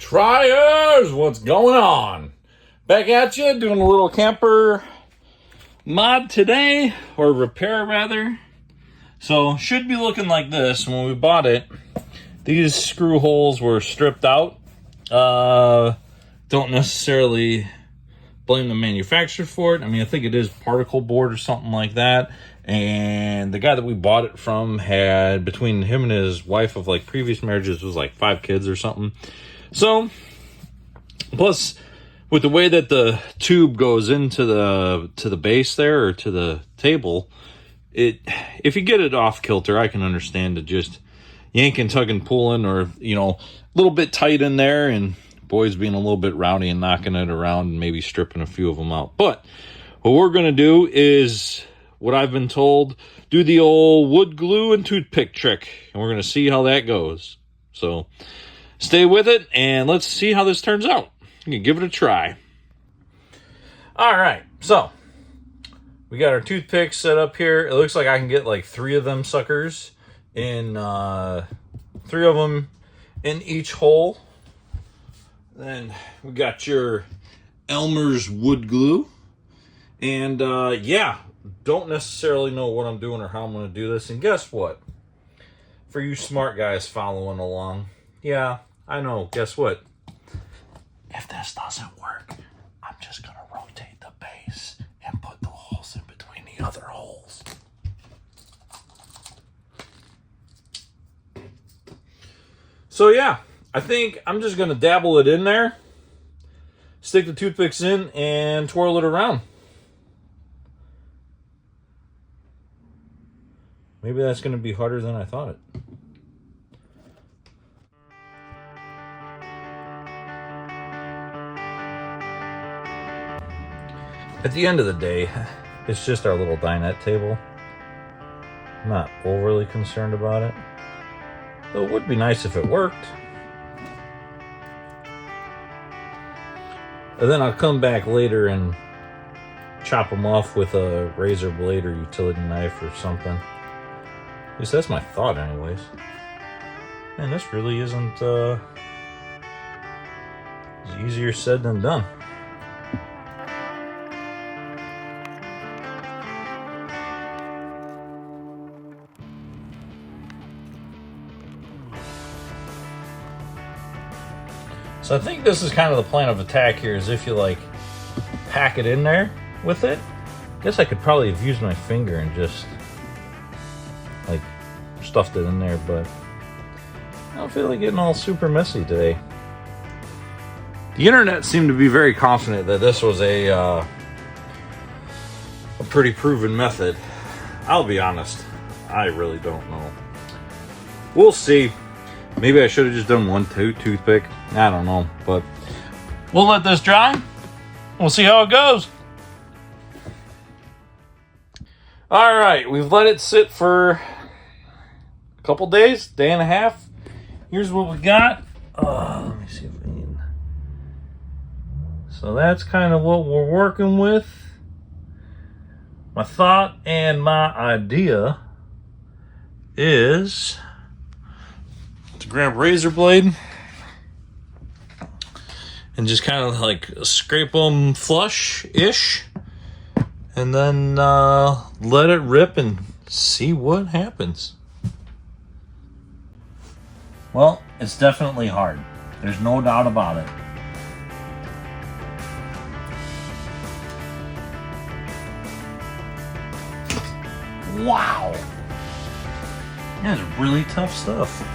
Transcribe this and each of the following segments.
Triers, what's going on? Back at you, doing a little camper mod today, or repair rather. So, should be looking like this. When we bought it, these screw holes were stripped out. Don't necessarily blame the manufacturer for it. I mean, I think it is particle board or something like that. And the guy that we bought it from had, between him and his wife of like previous marriages, was like 5 kids or something. So, plus with the way that the tube goes into the base there, or to the table, if you get it off kilter, I can understand it just yanking, tugging, pulling, or a little bit tight in there, and boys being a little bit rowdy and knocking it around and maybe stripping a few of them out. But what we're going to do is what I've been told, do the old wood glue and toothpick trick, and we're going to see how that goes. So stay with it and let's see how this turns out. You can give it a try. All right, so we got our toothpicks set up here. It looks like I can get like 3 of them suckers in 3 of them in each hole. Then we got your Elmer's wood glue. And yeah, don't necessarily know what I'm doing or how I'm going to do this. And guess what? For you smart guys following along, yeah, I know. Guess what? If this doesn't work, I'm just going to rotate the base and put the holes in between the other holes. So yeah, I think I'm just going to dabble it in there, stick the toothpicks in, and twirl it around. Maybe that's going to be harder than I thought it. At the end of the day, it's just our little dinette table. I'm not overly concerned about it. Though it would be nice if it worked. And then I'll come back later and chop them off with a razor blade or utility knife or something. At least that's my thought anyways. Man, this really isn't it's easier said than done. So I think this is kind of the plan of attack here, is if you like pack it in there with it. I guess I could probably have used my finger and just like stuffed it in there, but I don't feel like getting all super messy today. The internet seemed to be very confident that this was a pretty proven method. I'll be honest, I really don't know. We'll see. Maybe I should have just done one toothpick. I don't know, but we'll let this dry. We'll see how it goes. All right, we've let it sit for a couple days, day and a half. Here's what we got. Let me see if we can. So that's kind of what we're working with. My thought and my idea is to grab a razor blade and just kind of like scrape them flush-ish, and then let it rip and see what happens. Well, it's definitely hard. There's no doubt about it. Wow! That's really tough stuff.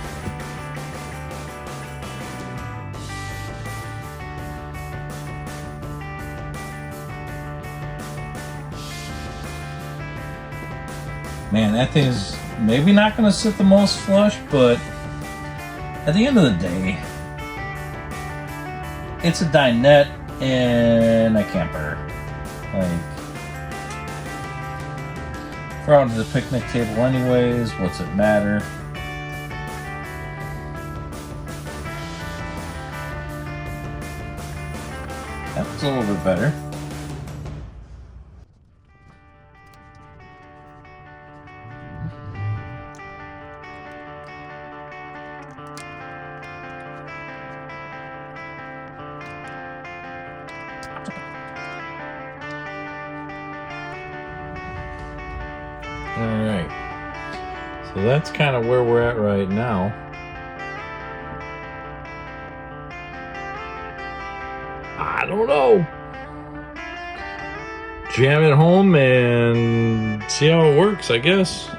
Man, that thing is maybe not going to sit the most flush, but at the end of the day, it's a dinette in a camper. Like, we're out at the picnic table anyways, what's it matter? That was a little bit better. All right. So that's kind of where we're at right now. I don't know. Jam it home and see how it works, I guess.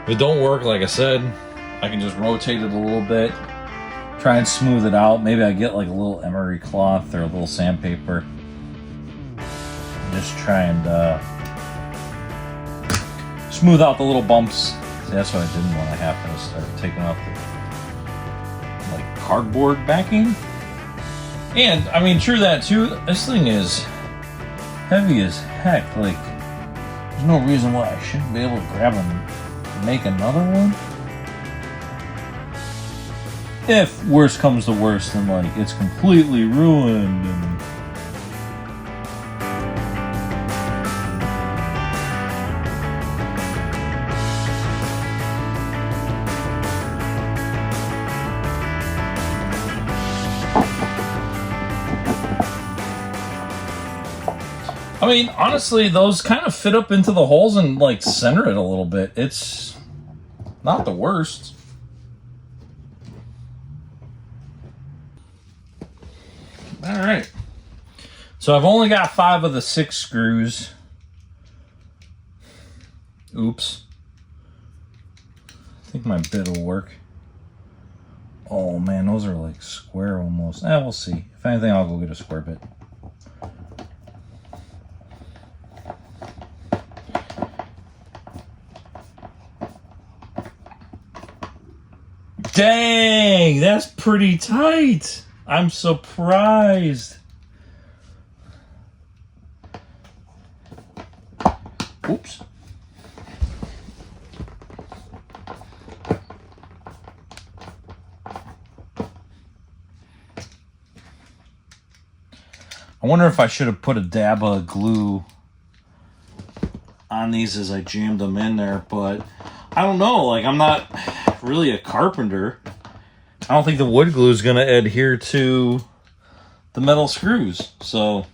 If it don't work, like I said, I can just rotate it a little bit, try and smooth it out. Maybe I get like a little emery cloth or a little sandpaper. Just try and smooth out the little bumps. See, that's what I didn't want to happen, is start taking off the like cardboard backing. And I mean, true that too. This thing is heavy as heck. Like, there's no reason why I shouldn't be able to grab and make another one. If worse comes to worse, then like it's completely ruined. And I mean, honestly, those kind of fit up into the holes and like center it a little bit. It's not the worst. All right. So I've only got 5 of the 6 screws. Oops. I think my bit will work. Oh man, those are like square almost. We'll see. If anything, I'll go get a square bit. Dang, that's pretty tight. I'm surprised. Oops. I wonder if I should have put a dab of glue on these as I jammed them in there, but I don't know. Like, I'm not really a carpenter. I don't think the wood glue is going to adhere to the metal screws. So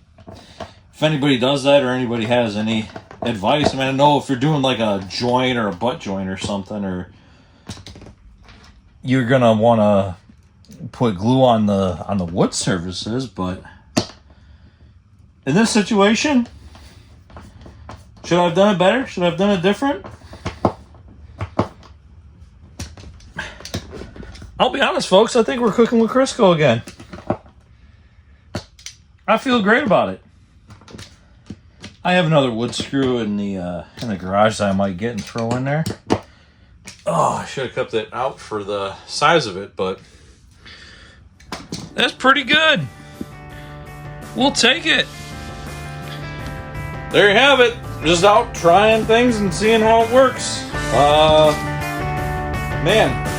if anybody does that, or anybody has any advice, I mean, I know if you're doing like a joint or a butt joint or something, or you're going to want to put glue on the wood surfaces, but in this situation, should I have done it better? Should I have done it different? I'll be honest, folks, I think we're cooking with Crisco again. I feel great about it. I have another wood screw in the garage that I might get and throw in there. Oh, I should have kept it out for the size of it, but that's pretty good. We'll take it. There you have it. Just out trying things and seeing how it works. Man.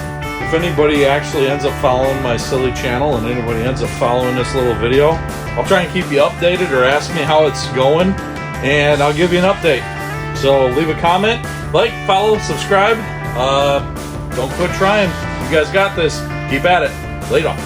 If anybody actually ends up following my silly channel and anybody ends up following this little video, I'll try and keep you updated, or ask me how it's going, and I'll give you an update. So leave a comment, like, follow, subscribe. Don't quit trying. You guys got this. Keep at it. Later.